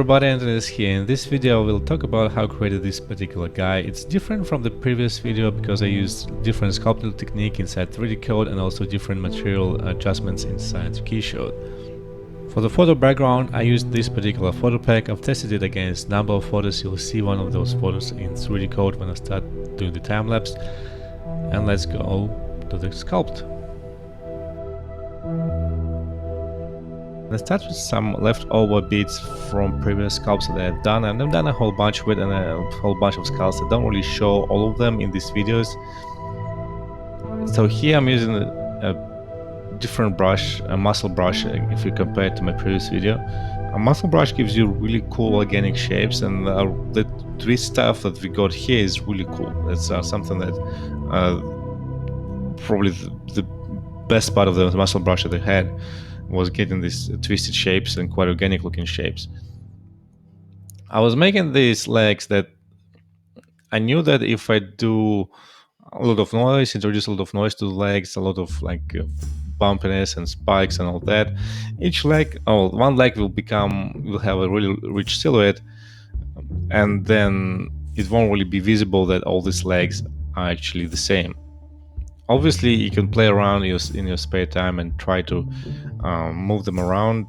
everybody, Anthony is here. In this video we'll talk about how I created this particular guy. It's different from the previous video because I used different sculpting technique inside 3D code and also different material adjustments inside Keyshot. For the photo background I used this particular photo pack. I've tested it against number of photos. You'll see one of those photos in 3D code when I start doing the time lapse. And let's go to the sculpt. Let's start with some leftover bits from previous sculpts that I've done, and I've done a whole bunch of it and a whole bunch of sculpts. I don't really show all of them in these videos. So here I'm using a different brush, a muscle brush, if you compare it to my previous video. A muscle brush gives you really cool organic shapes, and the twist stuff that we got here is really cool. It's something that probably the best part of the muscle brush that I had was getting these twisted shapes and quite organic looking shapes. I was making these legs that I knew that if I do a lot of noise, introduce a lot of noise to the legs, a lot of like bumpiness and spikes and all that, each leg, one leg will have a really rich silhouette, and then it won't really be visible that all these legs are actually the same. Obviously, you can play around in your spare time and try to move them around,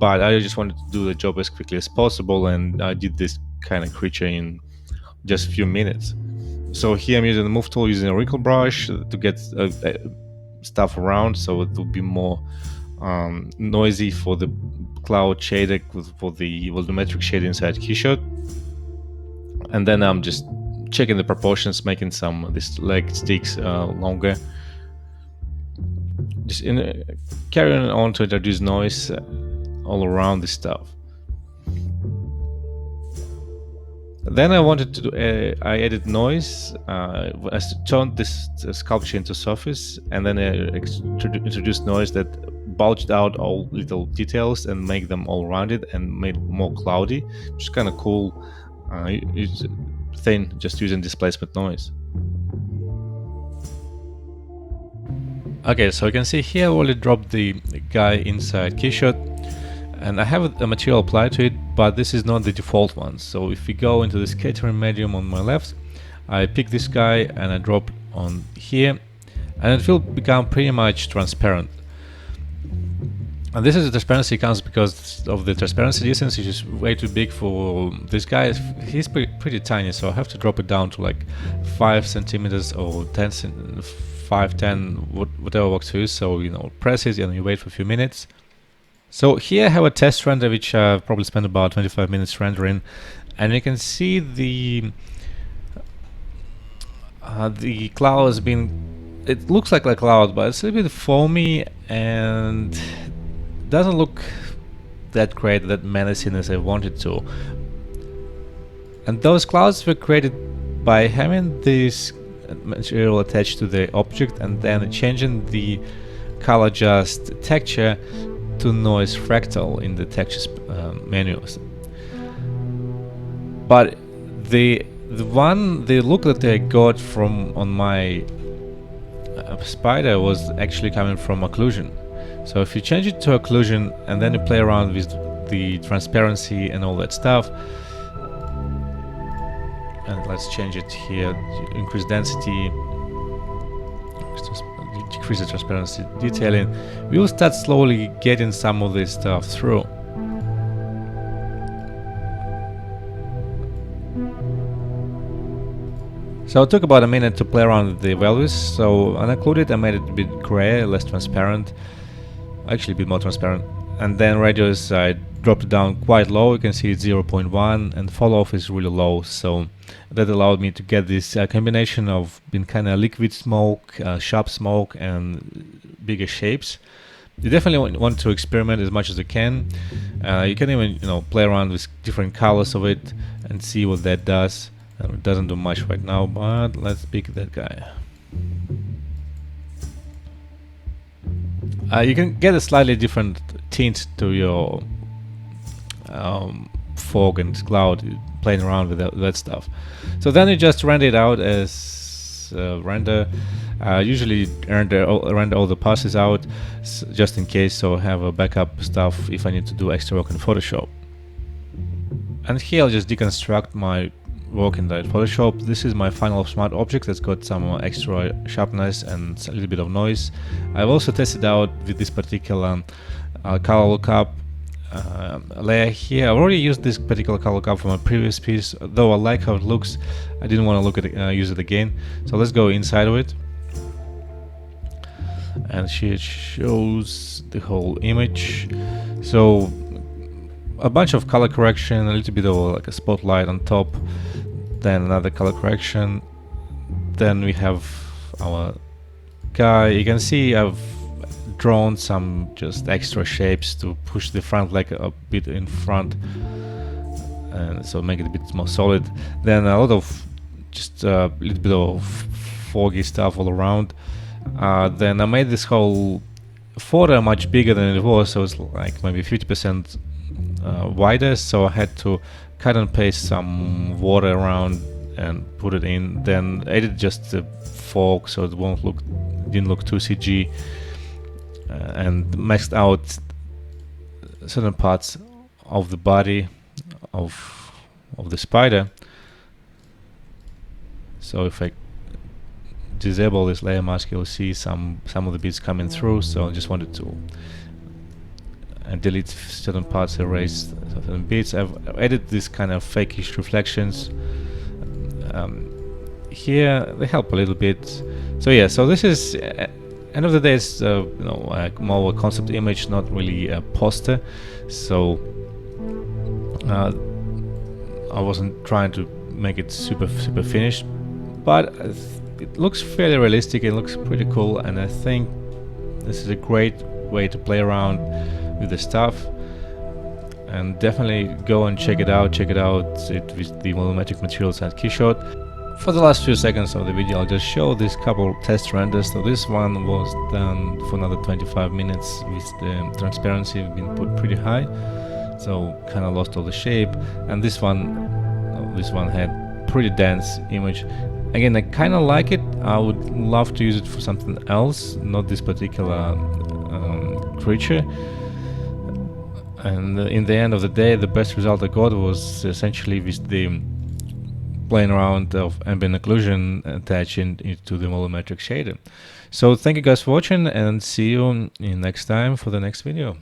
but I just wanted to do the job as quickly as possible, and I did this kind of creature in just a few minutes. So here I'm using the move tool, using a wrinkle brush to get stuff around, so it will be more noisy for the cloud shader, for the volumetric shade inside Keyshot. And then I'm just checking the proportions, making some this leg sticks longer. Just carrying on to introduce noise all around this stuff. Then I wanted to do, I added noise. I turned this sculpture into surface, and then I introduced noise that bulged out all little details and make them all rounded and made more cloudy, which is kind of cool thing, just using displacement noise. Okay, so you can see here I already dropped the guy inside Keyshot, and I have a material applied to it, but this is not the default one. So if we go into the scattering medium on my left, I pick this guy and I drop on here, and it will become pretty much transparent. And this is the transparency comes because of the transparency distance, which is way too big for this guy. He's pretty tiny, so I have to drop it down to like 5 centimeters or 5, 10, whatever works for you. So, press it and you wait for a few minutes. So here I have a test render, which I've probably spent about 25 minutes rendering, and you can see the cloud has been, it looks like a cloud, but it's a little bit foamy and doesn't look that great, that menacing as I wanted to. And those clouds were created by having this material attached to the object and then changing the color adjust texture to noise fractal in the textures menus. But the look that I got on my spider was actually coming from occlusion. So if you change it to occlusion and then you play around with the transparency and all that stuff, and let's change it here, increase density, decrease the transparency, detailing, we'll start slowly getting some of this stuff through. So it took about a minute to play around with the values. So I occluded, I made it a bit gray, less transparent, actually a bit more transparent, and then radius I dropped it down quite low. You can see it's 0.1, and fall off is really low, so that allowed me to get this combination of being kind of liquid smoke, sharp smoke, and bigger shapes. You definitely want to experiment as much as you can. You can even play around with different colors of it and see what that does. It doesn't do much right now, but let's pick that guy. You can get a slightly different tint to your fog and cloud, playing around with that stuff. So then you just render it out as render. Usually render all the passes out just in case, so I have a backup stuff if I need to do extra work in Photoshop. And here I'll just deconstruct my work in that Photoshop. This is my final smart object that's got some extra sharpness and a little bit of noise. I've also tested out with this particular color lookup layer here. I've already used this particular color lookup for my previous piece, though I like how it looks. I didn't want to look at it, use it again. So let's go inside of it. And here it shows the whole image. So a bunch of color correction, a little bit of like a spotlight on top, then another color correction, then we have our guy. You can see I've drawn some just extra shapes to push the front leg a bit in front, and so make it a bit more solid. Then a lot of just a little bit of foggy stuff all around. Then I made this whole photo much bigger than it was, so it's like maybe 50% wider, so I had to cut and paste some water around and put it in, then edit just the fog so it didn't look too CG, and maxed out certain parts of the body of the spider. So if I disable this layer mask, you'll see some of the bits coming through. So I just wanted to delete certain parts, erase certain bits. I've added this kind of fakeish reflections here. They help a little bit. So yeah, so this is end of the day, it's more of a concept image, not really a poster. So I wasn't trying to make it super finished, but it looks fairly realistic. It looks pretty cool, and I think this is a great way to play around with the stuff. And definitely go and check it out with the volumetric materials at Keyshot. For the last few seconds of the video, I'll just show this couple test renders. So this one was done for another 25 minutes with the transparency being put pretty high, so kind of lost all the shape. And this one had pretty dense image. Again, I kind of like it. I would love to use it for something else, not this particular creature. And in the end of the day, the best result I got was essentially with the playing around of ambient occlusion attaching it to the volumetric shader. So thank you guys for watching, and see you in next time for the next video.